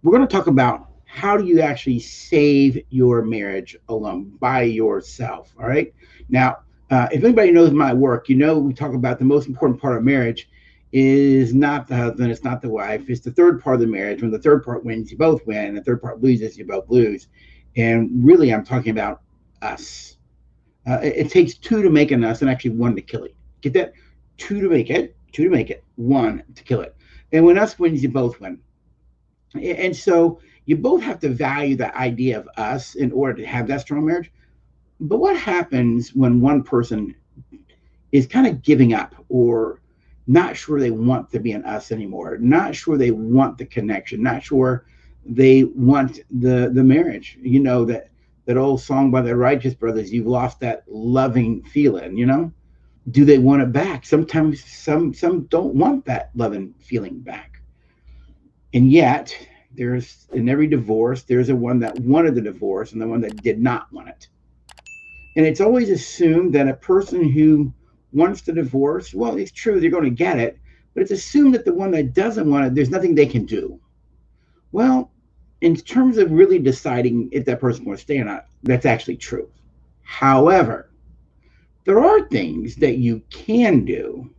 we're going to talk about how do you actually save your marriage alone by yourself. All right. Now, if anybody knows my work, we talk about the most important part of marriage is not the husband, it's not the wife, it's the third part of the marriage. When the third part wins, you both win, and the third part loses, you both lose. And really, I'm talking about us. It takes two to make an us and actually one to kill it. Get that? Two to make it, one to kill it. And when us wins, you both win. And so you both have to value the idea of us in order to have that strong marriage. But what happens when one person is kind of giving up or not sure they want to be an us anymore, not sure they want the connection, not sure they want the marriage? That old song by the Righteous Brothers, you've lost that loving feeling. Do they want it back? Sometimes some don't want that loving feeling back. And yet, there's in every divorce, there's a one that wanted the divorce and the one that did not want it. And it's always assumed that a person who wants the divorce, well, it's true, they're going to get it, but it's assumed that the one that doesn't want it, there's nothing they can do. Well, in terms of really deciding if that person wants to stay or not, that's actually true. However, there are things that you can do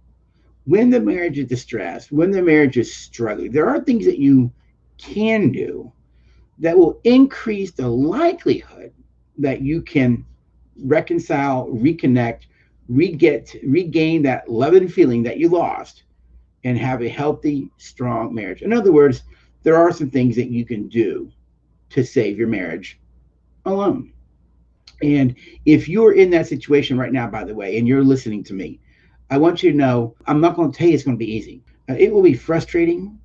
when the marriage is distressed, when the marriage is struggling. There are things that you can do that will increase the likelihood that you can reconcile, reconnect, regain that love and feeling that you lost and have a healthy, strong marriage. In other words, there are some things that you can do to save your marriage alone. And if you're in that situation right now, by the way, and you're listening to me, I want you to know I'm not going to tell you it's going to be easy. It will be frustrating.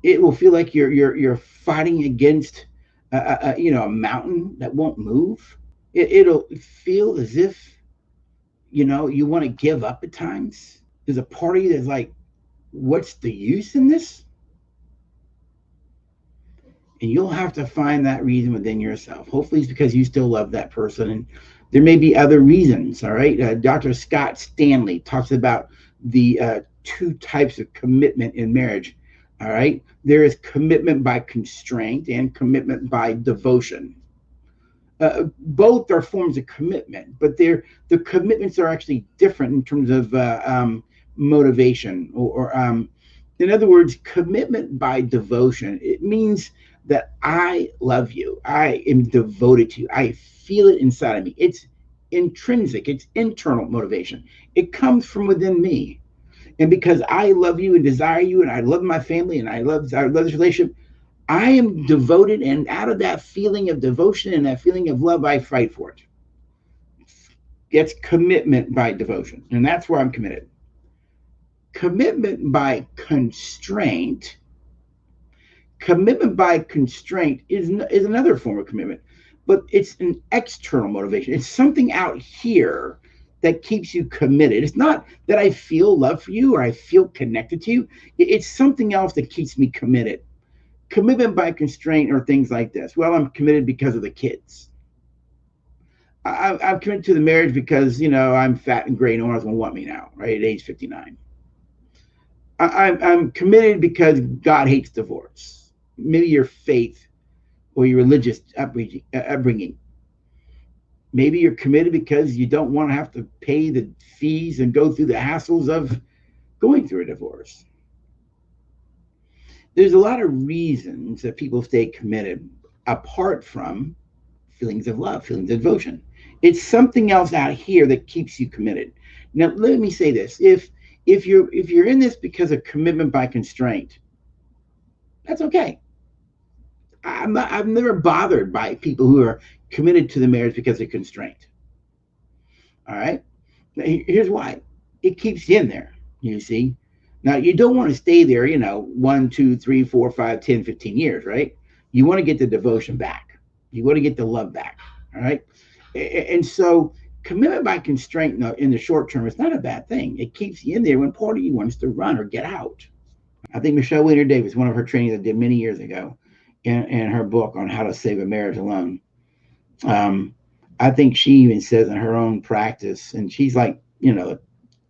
It will feel like you're fighting against a mountain that won't move. It'll feel as if you want to give up at times. There's a part of you that's like, what's the use in this? And you'll have to find that reason within yourself. Hopefully, it's because you still love that person, and there may be other reasons. All right, Dr. Scott Stanley talks about the two types of commitment in marriage. All right, there is commitment by constraint and commitment by devotion. Both are forms of commitment, but the commitments are actually different in terms of motivation. In other words, commitment by devotion. It means that I love you. I am devoted to you. I feel it inside of me. It's intrinsic. It's internal motivation. It comes from within me. And because I love you and desire you, and I love my family, and I love this relationship, I am devoted, and out of that feeling of devotion and that feeling of love, I fight for it. It's commitment by devotion, and that's where I'm committed. Commitment by constraint. Commitment by constraint is another form of commitment, but it's an external motivation. It's something out here that keeps you committed. It's not that I feel love for you or I feel connected to you. It's something else that keeps me committed. Commitment by constraint are things like this. Well, I'm committed because of the kids. I'm committed to the marriage because I'm fat and gray. No one's gonna want me now, right at age 59. I'm committed because God hates divorce. Maybe your faith or your religious upbringing. Maybe you're committed because you don't want to have to pay the fees and go through the hassles of going through a divorce. There's a lot of reasons that people stay committed apart from feelings of love, feelings of devotion. It's something else out here that keeps you committed. Now, let me say this: if you're in this because of commitment by constraint, that's okay. I've never bothered by people who are committed to the marriage because of constraint. All right. Now, here's why: it keeps you in there. You see. Now you don't want to stay there. 1, 2, 3, 4, 5, 10, 15 years, right? You want to get the devotion back. You want to get the love back. All right. And so commitment by constraint in the short term is not a bad thing. It keeps you in there when part of you wants to run or get out. I think Michelle Wainer Davis, one of her trainings I did many years ago, in her book on how to save a marriage alone. Um, I think she even says in her own practice, and she's like,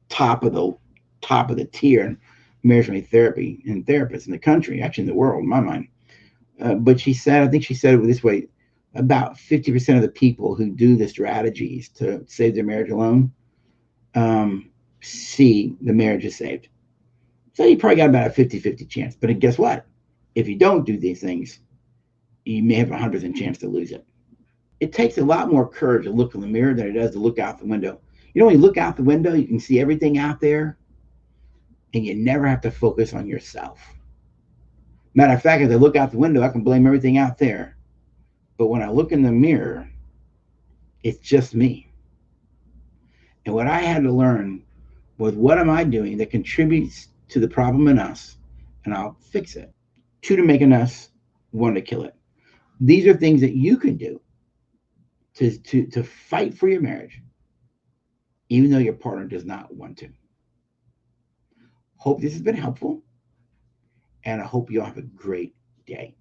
top of the top of the tier in marriage therapy and therapists in the country, actually in the world, in my mind. But she said, I think she said it this way: about 50% of the people who do the strategies to save their marriage alone see the marriage is saved. So you probably got about a 50-50 chance. But guess what? If you don't do these things, you may have a 100% chance to lose it. It takes a lot more courage to look in the mirror than it does to look out the window. You know, when you look out the window, you can see everything out there, and you never have to focus on yourself. Matter of fact, as I look out the window, I can blame everything out there. But when I look in the mirror, it's just me. And what I had to learn was, what am I doing that contributes to the problem in us? And I'll fix it. Two, to make an us, one, to kill it. These are things that you can do to fight for your marriage, even though your partner does not want to. Hope this has been helpful, and I hope you all have a great day.